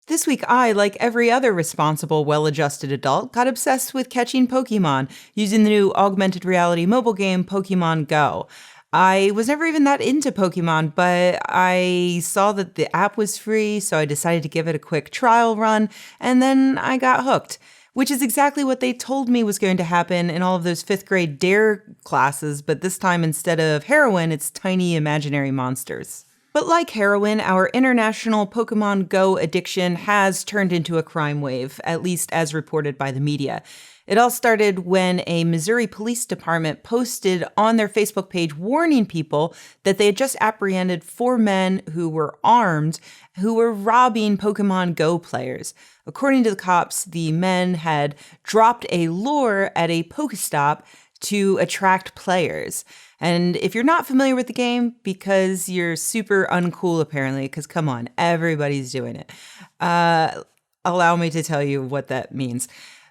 This week, I, like every other responsible, well-adjusted adult, got obsessed with catching Pokemon using the new augmented reality mobile game Pokémon Go. I was never even that into Pokemon, but I saw that the app was free, so I decided to give it a quick trial run, and then I got hooked, which is exactly what they told me was going to happen in all of those 5th grade DARE classes, but this time instead of heroin, it's tiny imaginary monsters. But like heroin, our international Pokemon Go addiction has turned into a crime wave, at least as reported by the media. It all started when a Missouri police department posted on their Facebook page warning people that they had just apprehended 4 men who were armed who were robbing Pokemon Go players. According to the cops, the men had dropped a lure at a Pokestop to attract players. And if you're not familiar with the game, because you're super uncool apparently, because come on, everybody's doing it, allow me to tell you what that means.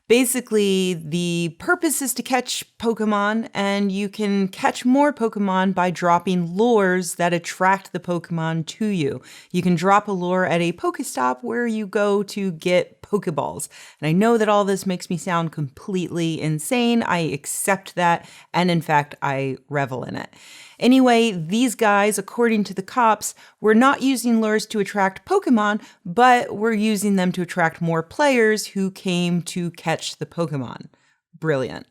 Basically, the purpose is to catch Pokemon, and you can catch more Pokemon by dropping lures that attract the Pokemon to you. You can drop a lure at a Pokestop where you go to get Pokeballs. And I know that all this makes me sound completely insane. I accept that, and in fact, I revel in it. Anyway, these guys, according to the cops, were not using lures to attract Pokemon, but were using them to attract more players who came to catch the Pokemon. Brilliant.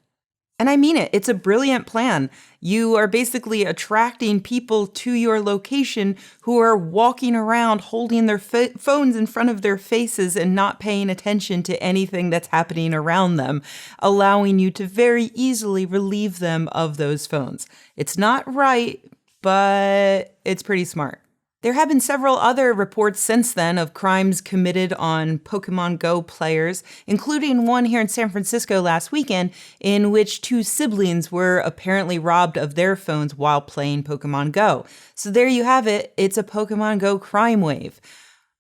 And I mean it. It's a brilliant plan. You are basically attracting people to your location who are walking around holding their phones in front of their faces and not paying attention to anything that's happening around them, allowing you to very easily relieve them of those phones. It's not right, but it's pretty smart. There have been several other reports since then of crimes committed on Pokemon Go players, including one here in San Francisco last weekend in which 2 siblings were apparently robbed of their phones while playing Pokemon Go. So there you have it. It's a Pokemon Go crime wave.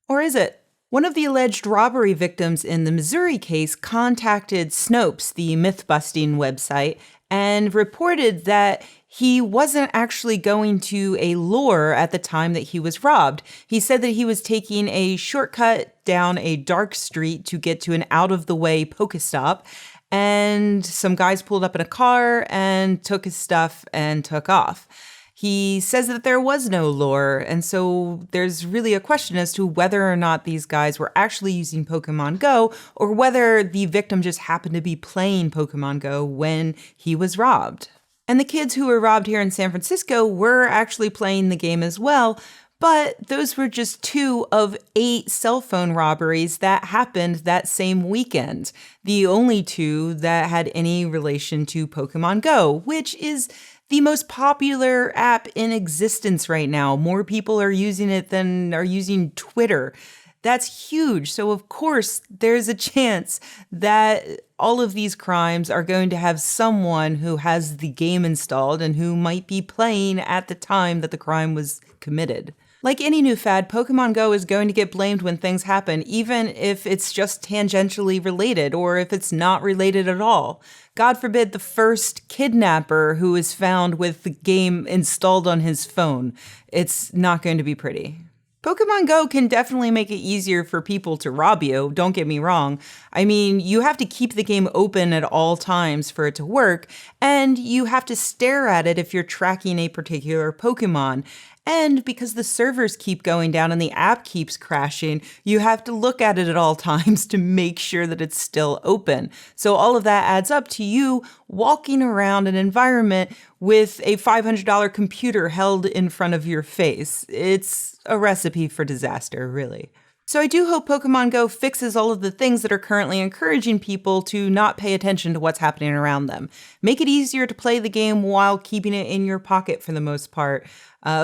Or is it? One of the alleged robbery victims in the Missouri case contacted Snopes, the myth-busting website, and reported that he wasn't actually going to a lure at the time that he was robbed. He said that he was taking a shortcut down a dark street to get to an out-of-the-way Pokestop, and some guys pulled up in a car and took his stuff and took off. He says that there was no lure, and so there's really a question as to whether or not these guys were actually using Pokemon Go or whether the victim just happened to be playing Pokemon Go when he was robbed. And the kids who were robbed here in San Francisco were actually playing the game as well, but those were just 2 of 8 cell phone robberies that happened that same weekend. The only 2 that had any relation to Pokemon Go, which is the most popular app in existence right now. More people are using it than are using Twitter. That's huge. So of course, there's a chance that all of these crimes are going to have someone who has the game installed and who might be playing at the time that the crime was committed. Like any new fad, Pokemon Go is going to get blamed when things happen, even if it's just tangentially related or if it's not related at all. God forbid the first kidnapper who is found with the game installed on his phone. It's not going to be pretty. Pokemon Go can definitely make it easier for people to rob you, don't get me wrong. I mean, you have to keep the game open at all times for it to work, and you have to stare at it if you're tracking a particular Pokemon. And because the servers keep going down and the app keeps crashing, you have to look at it at all times to make sure that it's still open. So all of that adds up to you walking around an environment with a $500 computer held in front of your face. It's a recipe for disaster, really. So I do hope Pokemon Go fixes all of the things that are currently encouraging people to not pay attention to what's happening around them. Make it easier to play the game while keeping it in your pocket for the most part.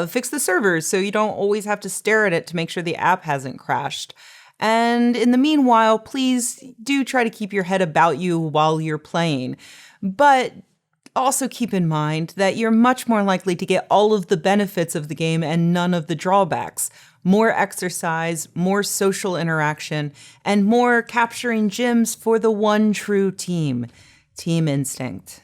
Fix the servers so you don't always have to stare at it to make sure the app hasn't crashed. And in the meanwhile, please do try to keep your head about you while you're playing. But also keep in mind that you're much more likely to get all of the benefits of the game and none of the drawbacks. More exercise, more social interaction, and more capturing gyms for the one true team. Team instinct.